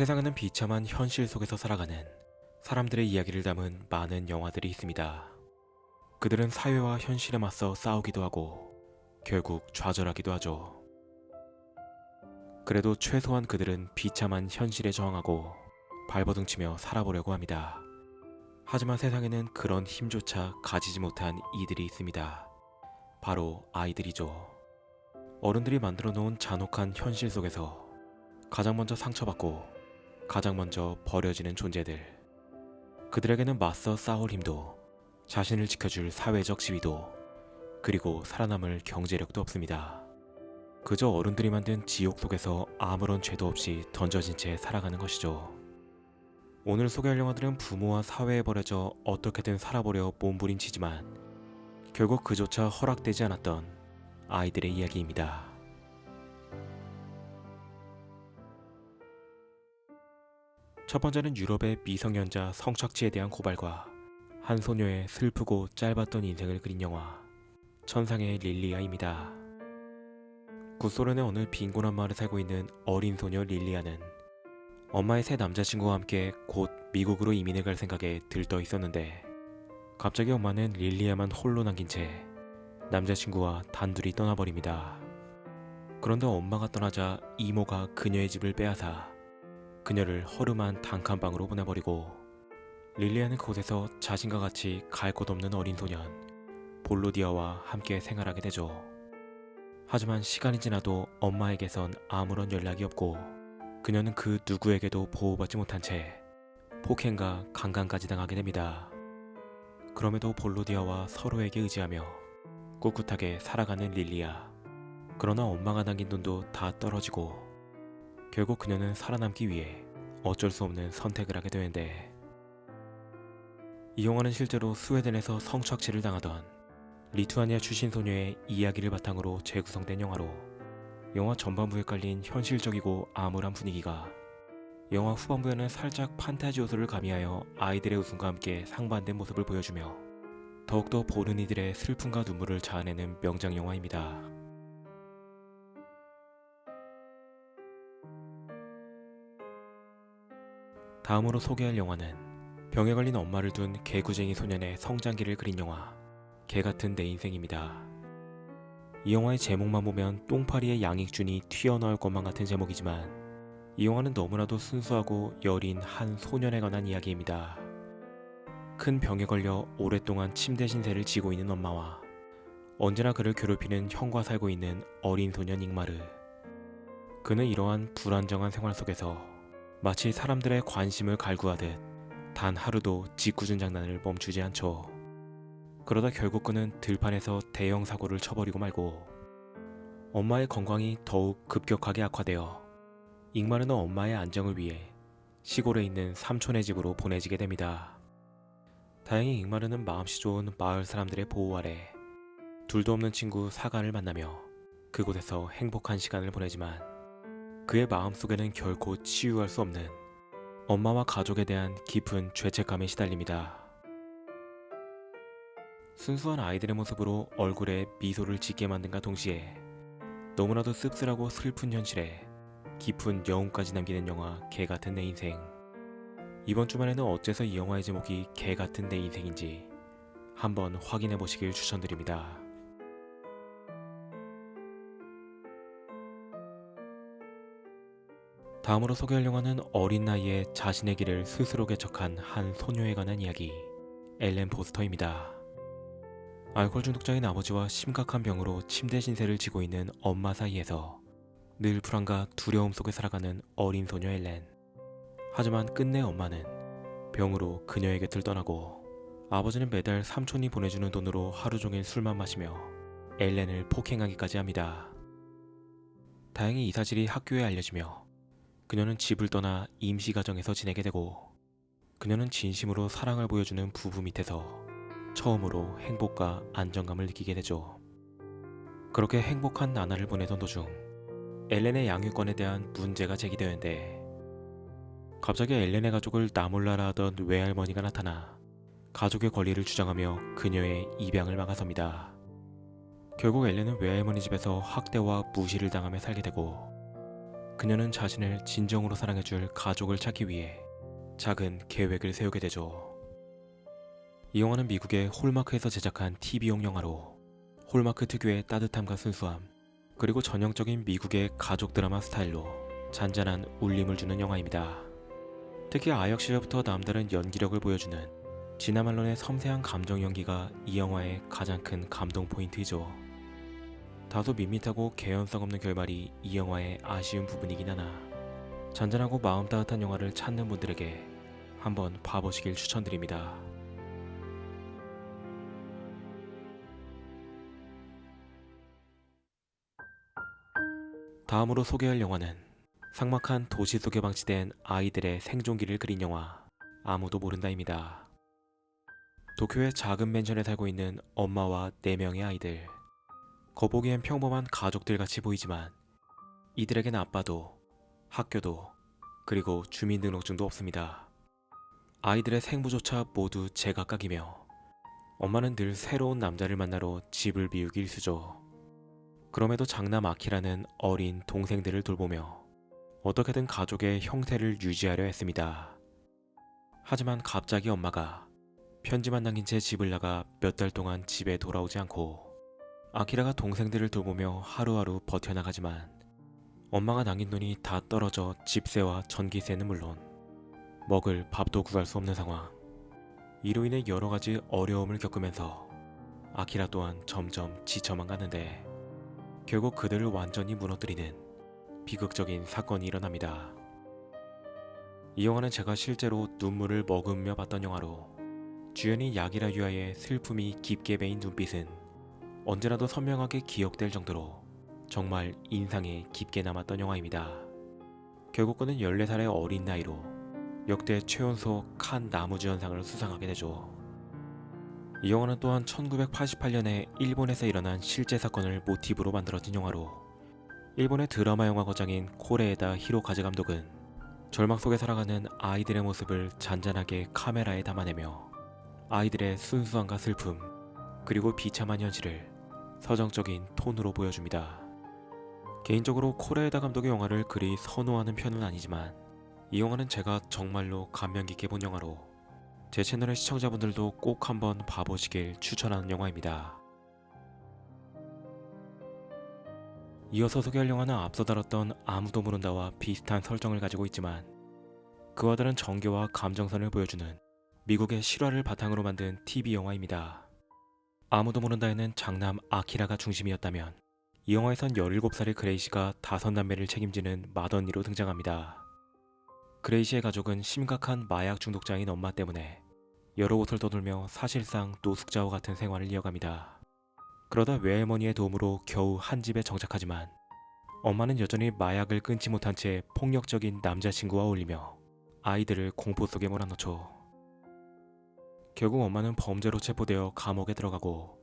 세상에는 비참한 현실 속에서 살아가는 사람들의 이야기를 담은 많은 영화들이 있습니다. 그들은 사회와 현실에 맞서 싸우기도 하고 결국 좌절하기도 하죠. 그래도 최소한 그들은 비참한 현실에 저항하고 발버둥치며 살아보려고 합니다. 하지만 세상에는 그런 힘조차 가지지 못한 이들이 있습니다. 바로 아이들이죠. 어른들이 만들어 놓은 잔혹한 현실 속에서 가장 먼저 상처받고 가장 먼저 버려지는 존재들. 그들에게는 맞서 싸울 힘도, 자신을 지켜줄 사회적 지위도, 그리고 살아남을 경제력도 없습니다. 그저 어른들이 만든 지옥 속에서 아무런 죄도 없이 던져진 채 살아가는 것이죠. 오늘 소개할 영화들은 부모와 사회에 버려져 어떻게든 살아보려 몸부림치지만 결국 그조차 허락되지 않았던 아이들의 이야기입니다. 첫 번째는 유럽의 미성년자 성착취에 대한 고발과 한 소녀의 슬프고 짧았던 인생을 그린 영화 천상의 릴리아입니다. 구소련의 어느 빈곤한 마을에 살고 있는 어린 소녀 릴리아는 엄마의 새 남자친구와 함께 곧 미국으로 이민을 갈 생각에 들떠 있었는데 갑자기 엄마는 릴리아만 홀로 남긴 채 남자친구와 단둘이 떠나버립니다. 그런데 엄마가 떠나자 이모가 그녀의 집을 빼앗아 그녀를 허름한 단칸방으로 보내버리고 릴리아는 그곳에서 자신과 같이 갈 곳 없는 어린 소년 볼로디아와 함께 생활하게 되죠. 하지만 시간이 지나도 엄마에게선 아무런 연락이 없고 그녀는 그 누구에게도 보호받지 못한 채 폭행과 강간까지 당하게 됩니다. 그럼에도 볼로디아와 서로에게 의지하며 꿋꿋하게 살아가는 릴리아. 그러나 엄마가 남긴 돈도 다 떨어지고 결국 그녀는 살아남기 위해 어쩔 수 없는 선택을 하게 되는데, 이 영화는 실제로 스웨덴에서 성착취를 당하던 리투아니아 출신 소녀의 이야기를 바탕으로 재구성된 영화로 영화 전반부에 깔린 현실적이고 암울한 분위기가 영화 후반부에는 살짝 판타지 요소를 가미하여 아이들의 웃음과 함께 상반된 모습을 보여주며 더욱더 보는 이들의 슬픔과 눈물을 자아내는 명장 영화입니다. 다음으로 소개할 영화는 병에 걸린 엄마를 둔 개구쟁이 소년의 성장기를 그린 영화 개같은 내 인생입니다. 이 영화의 제목만 보면 똥파리의 양익준이 튀어나올 것만 같은 제목이지만 이 영화는 너무나도 순수하고 여린 한 소년에 관한 이야기입니다. 큰 병에 걸려 오랫동안 침대 신세를 지고 있는 엄마와 언제나 그를 괴롭히는 형과 살고 있는 어린 소년 잉마르. 그는 이러한 불안정한 생활 속에서 마치 사람들의 관심을 갈구하듯 단 하루도 짓궂은 장난을 멈추지 않죠. 그러다 결국 그는 들판에서 대형 사고를 쳐버리고 말고 엄마의 건강이 더욱 급격하게 악화되어 잉마르는 엄마의 안정을 위해 시골에 있는 삼촌의 집으로 보내지게 됩니다. 다행히 잉마르는 마음씨 좋은 마을 사람들의 보호 아래 둘도 없는 친구 사간을 만나며 그곳에서 행복한 시간을 보내지만 그의 마음속에는 결코 치유할 수 없는 엄마와 가족에 대한 깊은 죄책감에 시달립니다. 순수한 아이들의 모습으로 얼굴에 미소를 짓게 만든가 동시에 너무나도 씁쓸하고 슬픈 현실에 깊은 여운까지 남기는 영화 개같은 내 인생. 이번 주말에는 어째서 이 영화의 제목이 개같은 내 인생인지 한번 확인해 보시길 추천드립니다. 다음으로 소개할 영화는 어린 나이에 자신의 길을 스스로 개척한 한 소녀에 관한 이야기 엘렌 포스터입니다. 알코올 중독자인 아버지와 심각한 병으로 침대 신세를 지고 있는 엄마 사이에서 늘 불안과 두려움 속에 살아가는 어린 소녀 엘렌. 하지만 끝내 엄마는 병으로 그녀의 곁을 떠나고 아버지는 매달 삼촌이 보내주는 돈으로 하루 종일 술만 마시며 엘렌을 폭행하기까지 합니다. 다행히 이 사실이 학교에 알려지며 그녀는 집을 떠나 임시가정에서 지내게 되고 그녀는 진심으로 사랑을 보여주는 부부 밑에서 처음으로 행복과 안정감을 느끼게 되죠. 그렇게 행복한 나날을 보내던 도중 엘렌의 양육권에 대한 문제가 제기되는데 갑자기 엘렌의 가족을 나몰라라 하던 외할머니가 나타나 가족의 권리를 주장하며 그녀의 입양을 막아섭니다. 결국 엘렌은 외할머니 집에서 학대와 무시를 당하며 살게 되고 그녀는 자신을 진정으로 사랑해줄 가족을 찾기 위해 작은 계획을 세우게 되죠. 이 영화는 미국의 홀마크에서 제작한 TV용 영화로 홀마크 특유의 따뜻함과 순수함, 그리고 전형적인 미국의 가족 드라마 스타일로 잔잔한 울림을 주는 영화입니다. 특히 아역 시절부터 남다른 연기력을 보여주는 지나 말론의 섬세한 감정 연기가 이 영화의 가장 큰 감동 포인트이죠. 다소 밋밋하고 개연성 없는 결말이 이 영화의 아쉬운 부분이긴 하나 잔잔하고 마음 따뜻한 영화를 찾는 분들에게 한번 봐보시길 추천드립니다. 다음으로 소개할 영화는 삭막한 도시 속에 방치된 아이들의 생존기를 그린 영화 아무도 모른다입니다. 도쿄의 작은 맨션에 살고 있는 엄마와 4명의 아이들. 겉보기엔 평범한 가족들 같이 보이지만 이들에겐 아빠도 학교도 그리고 주민등록증도 없습니다. 아이들의 생부조차 모두 제각각이며 엄마는 늘 새로운 남자를 만나러 집을 비우기 일쑤죠. 그럼에도 장남 아키라는 어린 동생들을 돌보며 어떻게든 가족의 형태를 유지하려 했습니다. 하지만 갑자기 엄마가 편지만 남긴 채 집을 나가 몇 달 동안 집에 돌아오지 않고 아키라가 동생들을 돌보며 하루하루 버텨나가지만 엄마가 남긴 돈이 다 떨어져 집세와 전기세는 물론 먹을 밥도 구할 수 없는 상황. 이로 인해 여러 가지 어려움을 겪으면서 아키라 또한 점점 지쳐만 가는데 결국 그들을 완전히 무너뜨리는 비극적인 사건이 일어납니다. 이 영화는 제가 실제로 눈물을 머금으며 봤던 영화로 주연이 야기라 유아의 슬픔이 깊게 배인 눈빛은 언제라도 선명하게 기억될 정도로 정말 인상에 깊게 남았던 영화입니다. 결국 그는 14살의 어린 나이로 역대 최연소 칸 나무주연상을 수상하게 되죠. 이 영화는 또한 1988년에 일본에서 일어난 실제 사건을 모티브로 만들어진 영화로 일본의 드라마 영화 거장인 코레에다 히로카즈 감독은 절망 속에 살아가는 아이들의 모습을 잔잔하게 카메라에 담아내며 아이들의 순수함과 슬픔 그리고 비참한 현실을 서정적인 톤으로 보여줍니다. 개인적으로 코레에다 감독의 영화를 그리 선호하는 편은 아니지만 이 영화는 제가 정말로 감명 깊게 본 영화로 제 채널의 시청자분들도 꼭 한번 봐보시길 추천하는 영화입니다. 이어서 소개할 영화는 앞서 다뤘던 아무도 모른다와 비슷한 설정을 가지고 있지만 그와 다른 정교와 감정선을 보여주는 미국의 실화를 바탕으로 만든 TV 영화입니다. 아무도 모른다에는 장남 아키라가 중심이었다면 이 영화에선 17살의 그레이시가 5남매를 책임지는 맏언니로 등장합니다. 그레이시의 가족은 심각한 마약 중독자인 엄마 때문에 여러 곳을 떠돌며 사실상 노숙자와 같은 생활을 이어갑니다. 그러다 외할머니의 도움으로 겨우 한 집에 정착하지만 엄마는 여전히 마약을 끊지 못한 채 폭력적인 남자친구와 어울리며 아이들을 공포 속에 몰아넣죠. 결국 엄마는 범죄로 체포되어 감옥에 들어가고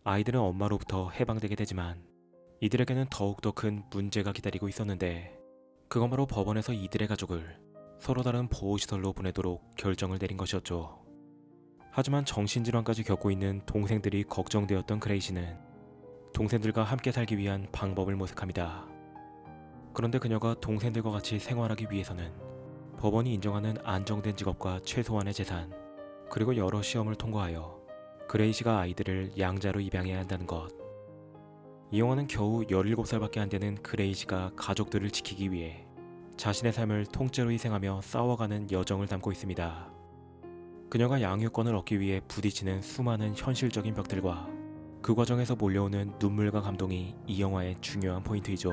아이들은 엄마로부터 해방되게 되지만 이들에게는 더욱더 큰 문제가 기다리고 있었는데 그것마로 법원에서 이들의 가족을 서로 다른 보호시설로 보내도록 결정을 내린 것이었죠. 하지만 정신질환까지 겪고 있는 동생들이 걱정되었던 그레이시는 동생들과 함께 살기 위한 방법을 모색합니다. 그런데 그녀가 동생들과 같이 생활하기 위해서는 법원이 인정하는 안정된 직업과 최소한의 재산 그리고 여러 시험을 통과하여 그레이시가 아이들을 양자로 입양해야 한다는 것. 이 영화는 겨우 17살밖에 안 되는 그레이시가 가족들을 지키기 위해 자신의 삶을 통째로 희생하며 싸워가는 여정을 담고 있습니다. 그녀가 양육권을 얻기 위해 부딪히는 수많은 현실적인 벽들과 그 과정에서 몰려오는 눈물과 감동이 이 영화의 중요한 포인트이죠.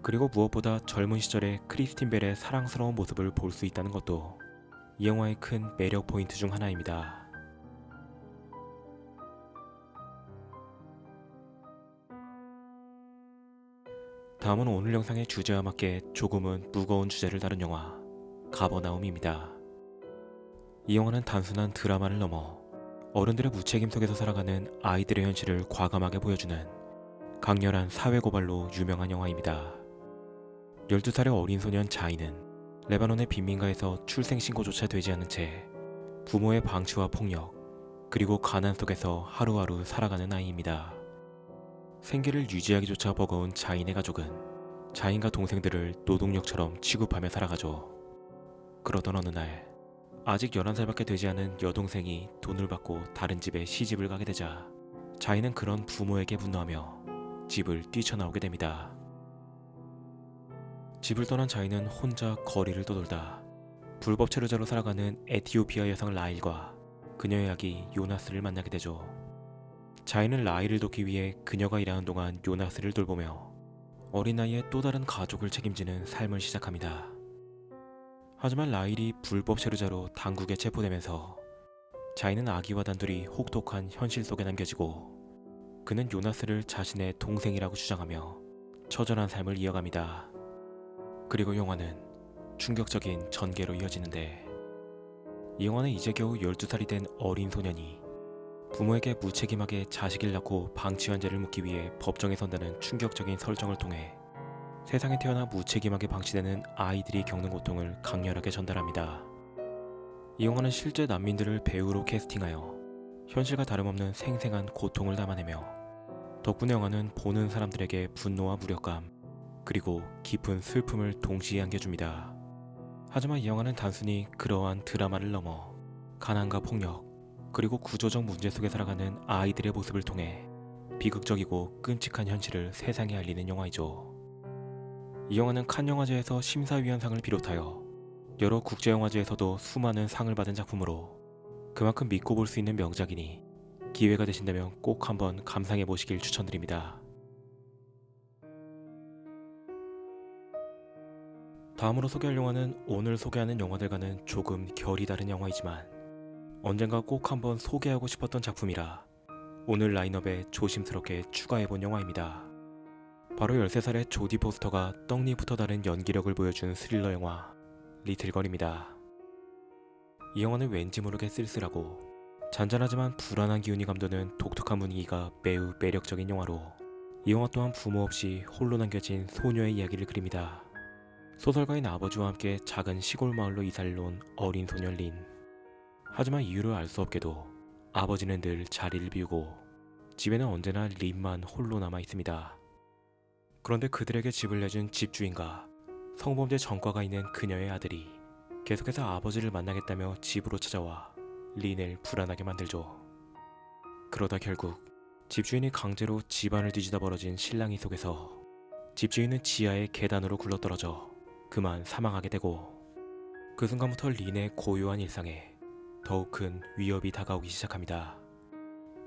그리고 무엇보다 젊은 시절의 크리스틴 벨의 사랑스러운 모습을 볼 수 있다는 것도 이 영화의 큰 매력 포인트 중 하나입니다. 다음은 오늘 영상의 주제와 맞게 조금은 무거운 주제를 다룬 영화 가버나움입니다. 이 영화는 단순한 드라마를 넘어 어른들의 무책임 속에서 살아가는 아이들의 현실을 과감하게 보여주는 강렬한 사회고발로 유명한 영화입니다. 12살의 어린 소년 자이는 레바논의 빈민가에서 출생신고조차 되지 않은 채 부모의 방치와 폭력 그리고 가난 속에서 하루하루 살아가는 아이입니다. 생계를 유지하기조차 버거운 자인의 가족은 자인과 동생들을 노동력처럼 취급하며 살아가죠. 그러던 어느 날 아직 11살밖에 되지 않은 여동생이 돈을 받고 다른 집에 시집을 가게 되자 자인은 그런 부모에게 분노하며 집을 뛰쳐나오게 됩니다. 집을 떠난 자인은 혼자 거리를 떠돌다 불법 체류자로 살아가는 에티오피아 여성 라일과 그녀의 아기 요나스를 만나게 되죠. 자인은 라일을 돕기 위해 그녀가 일하는 동안 요나스를 돌보며 어린 나이에 또 다른 가족을 책임지는 삶을 시작합니다. 하지만 라일이 불법 체류자로 당국에 체포되면서 자인은 아기와 단둘이 혹독한 현실 속에 남겨지고 그는 요나스를 자신의 동생이라고 주장하며 처절한 삶을 이어갑니다. 그리고 영화는 충격적인 전개로 이어지는데, 이 영화는 이제 겨우 12살이 된 어린 소년이 부모에게 무책임하게 자식을 낳고 방치한 죄를 묻기 위해 법정에 선다는 충격적인 설정을 통해 세상에 태어나 무책임하게 방치되는 아이들이 겪는 고통을 강렬하게 전달합니다. 이 영화는 실제 난민들을 배우로 캐스팅하여 현실과 다름없는 생생한 고통을 담아내며 덕분에 영화는 보는 사람들에게 분노와 무력감 그리고 깊은 슬픔을 동시에 안겨줍니다. 하지만 이 영화는 단순히 그러한 드라마를 넘어 가난과 폭력 그리고 구조적 문제 속에 살아가는 아이들의 모습을 통해 비극적이고 끔찍한 현실을 세상에 알리는 영화이죠. 이 영화는 칸 영화제에서 심사위원상을 비롯하여 여러 국제영화제에서도 수많은 상을 받은 작품으로 그만큼 믿고 볼 수 있는 명작이니 기회가 되신다면 꼭 한번 감상해 보시길 추천드립니다. 다음으로 소개할 영화는 오늘 소개하는 영화들과는 조금 결이 다른 영화이지만 언젠가 꼭 한번 소개하고 싶었던 작품이라 오늘 라인업에 조심스럽게 추가해본 영화입니다. 바로 13살의 조디 포스터가 떡잎부터 다른 연기력을 보여준 스릴러 영화 리틀걸입니다. 이 영화는 왠지 모르게 쓸쓸하고 잔잔하지만 불안한 기운이 감도는 독특한 분위기가 매우 매력적인 영화로 이 영화 또한 부모 없이 홀로 남겨진 소녀의 이야기를 그립니다. 소설가인 아버지와 함께 작은 시골 마을로 이사를 온 어린 소녀 린. 하지만 이유를 알 수 없게도 아버지는 늘 자리를 비우고 집에는 언제나 린만 홀로 남아 있습니다. 그런데 그들에게 집을 내준 집주인과 성범죄 전과가 있는 그녀의 아들이 계속해서 아버지를 만나겠다며 집으로 찾아와 린을 불안하게 만들죠. 그러다 결국 집주인이 강제로 집안을 뒤지다 벌어진 실랑이 속에서 집주인은 지하의 계단으로 굴러떨어져 그만 사망하게 되고, 그 순간부터 린의 고요한 일상에 더욱 큰 위협이 다가오기 시작합니다.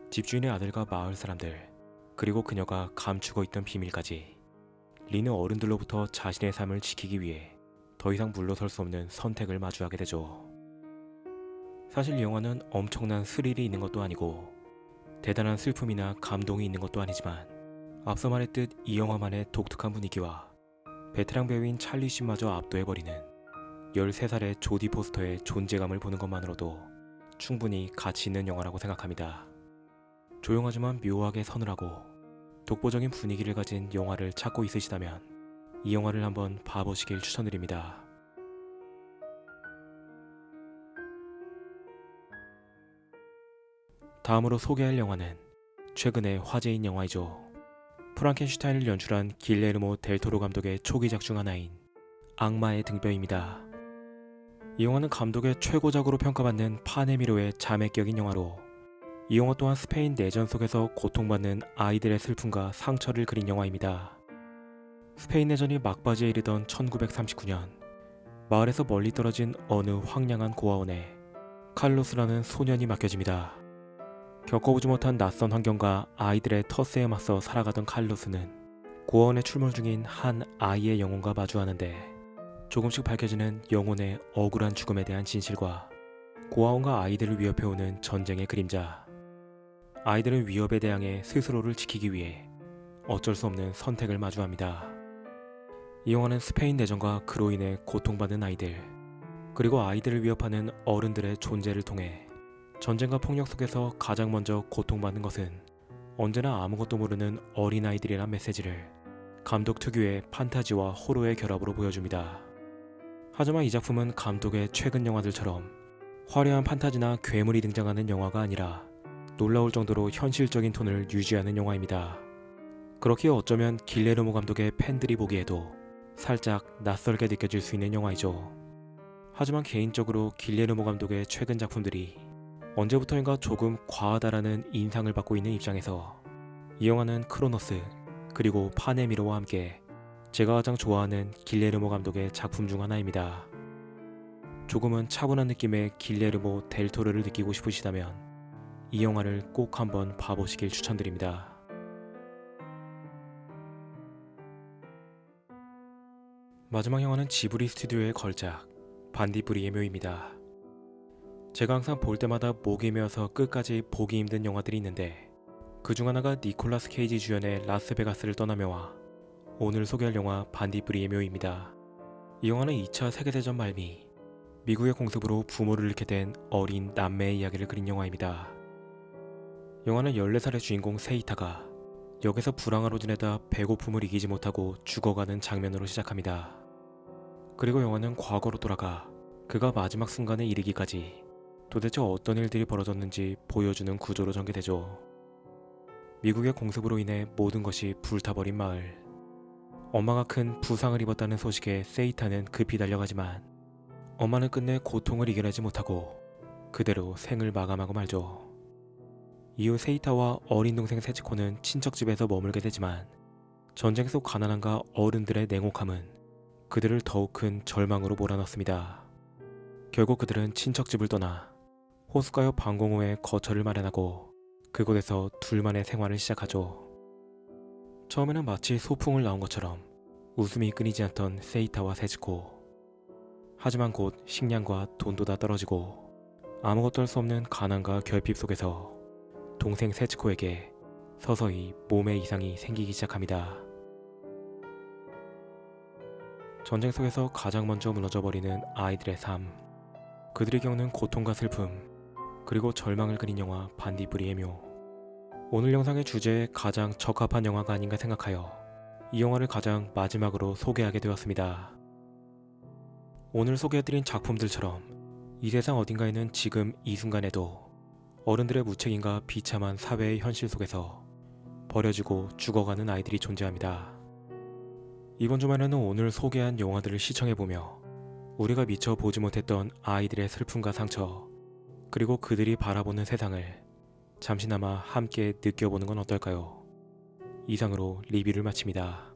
집주인의 아들과 마을 사람들 그리고 그녀가 감추고 있던 비밀까지 린은 어른들로부터 자신의 삶을 지키기 위해 더 이상 물러설 수 없는 선택을 마주하게 되죠. 사실 이 영화는 엄청난 스릴이 있는 것도 아니고 대단한 슬픔이나 감동이 있는 것도 아니지만 앞서 말했듯 이 영화만의 독특한 분위기와 베테랑 배우인 찰리 씬마저 압도해버리는 13살의 조디 포스터의 존재감을 보는 것만으로도 충분히 가치 있는 영화라고 생각합니다. 조용하지만 묘하게 서늘하고 독보적인 분위기를 가진 영화를 찾고 있으시다면 이 영화를 한번 봐보시길 추천드립니다. 다음으로 소개할 영화는 최근에 화제인 영화이죠. 프랑켄슈타인을 연출한 길레르모 델 토로 감독의 초기작 중 하나인 악마의 등뼈입니다. 이 영화는 감독의 최고작으로 평가받는 파네미로의 자매격인 영화로 이 영화 또한 스페인 내전 속에서 고통받는 아이들의 슬픔과 상처를 그린 영화입니다. 스페인 내전이 막바지에 이르던 1939년 마을에서 멀리 떨어진 어느 황량한 고아원에 칼로스라는 소년이 맡겨집니다. 겪어보지 못한 낯선 환경과 아이들의 텃세에 맞서 살아가던 칼로스는 고아원에 출몰 중인 한 아이의 영혼과 마주하는데 조금씩 밝혀지는 영혼의 억울한 죽음에 대한 진실과 고아원과 아이들을 위협해오는 전쟁의 그림자. 아이들은 위협에 대항해 스스로를 지키기 위해 어쩔 수 없는 선택을 마주합니다. 이 영화는 스페인 내전과 그로 인해 고통받는 아이들 그리고 아이들을 위협하는 어른들의 존재를 통해 전쟁과 폭력 속에서 가장 먼저 고통받는 것은 언제나 아무것도 모르는 어린아이들이란 메시지를 감독 특유의 판타지와 호러의 결합으로 보여줍니다. 하지만 이 작품은 감독의 최근 영화들처럼 화려한 판타지나 괴물이 등장하는 영화가 아니라 놀라울 정도로 현실적인 톤을 유지하는 영화입니다. 그렇기에 어쩌면 길레르모 감독의 팬들이 보기에도 살짝 낯설게 느껴질 수 있는 영화이죠. 하지만 개인적으로 길레르모 감독의 최근 작품들이 언제부터인가 조금 과하다라는 인상을 받고 있는 입장에서 이 영화는 크로노스 그리고 파네미로와 함께 제가 가장 좋아하는 길레르모 감독의 작품 중 하나입니다. 조금은 차분한 느낌의 길레르모 델 토로를 느끼고 싶으시다면 이 영화를 꼭 한번 봐보시길 추천드립니다. 마지막 영화는 지브리 스튜디오의 걸작 반딧불이의 묘입니다. 제가 항상 볼 때마다 목이 메어서 끝까지 보기 힘든 영화들이 있는데 그 중 하나가 니콜라스 케이지 주연의 라스베가스를 떠나며와 오늘 소개할 영화 반딧불이의 묘입니다. 이 영화는 2차 세계대전 말미 미국의 공습으로 부모를 잃게 된 어린 남매의 이야기를 그린 영화입니다. 영화는 14살의 주인공 세이타가 역에서 불황으로 지내다 배고픔을 이기지 못하고 죽어가는 장면으로 시작합니다. 그리고 영화는 과거로 돌아가 그가 마지막 순간에 이르기까지 도대체 어떤 일들이 벌어졌는지 보여주는 구조로 전개되죠. 미국의 공습으로 인해 모든 것이 불타버린 마을. 엄마가 큰 부상을 입었다는 소식에 세이타는 급히 달려가지만 엄마는 끝내 고통을 이겨내지 못하고 그대로 생을 마감하고 말죠. 이후 세이타와 어린 동생 세치코는 친척집에서 머물게 되지만 전쟁 속 가난함과 어른들의 냉혹함은 그들을 더욱 큰 절망으로 몰아넣습니다. 결국 그들은 친척집을 떠나 호숫가옆 방공호에 거처를 마련하고 그곳에서 둘만의 생활을 시작하죠. 처음에는 마치 소풍을 나온 것처럼 웃음이 끊이지 않던 세이타와 세치코. 하지만 곧 식량과 돈도 다 떨어지고 아무것도 할 수 없는 가난과 결핍 속에서 동생 세치코에게 서서히 몸에 이상이 생기기 시작합니다. 전쟁 속에서 가장 먼저 무너져버리는 아이들의 삶, 그들이 겪는 고통과 슬픔, 그리고 절망을 그린 영화 반딧불이의 묘. 오늘 영상의 주제에 가장 적합한 영화가 아닌가 생각하여 이 영화를 가장 마지막으로 소개하게 되었습니다. 오늘 소개해드린 작품들처럼 이 세상 어딘가에는 지금 이 순간에도 어른들의 무책임과 비참한 사회의 현실 속에서 버려지고 죽어가는 아이들이 존재합니다. 이번 주말에는 오늘 소개한 영화들을 시청해보며 우리가 미처 보지 못했던 아이들의 슬픔과 상처, 그리고 그들이 바라보는 세상을 잠시나마 함께 느껴보는 건 어떨까요? 이상으로 리뷰를 마칩니다.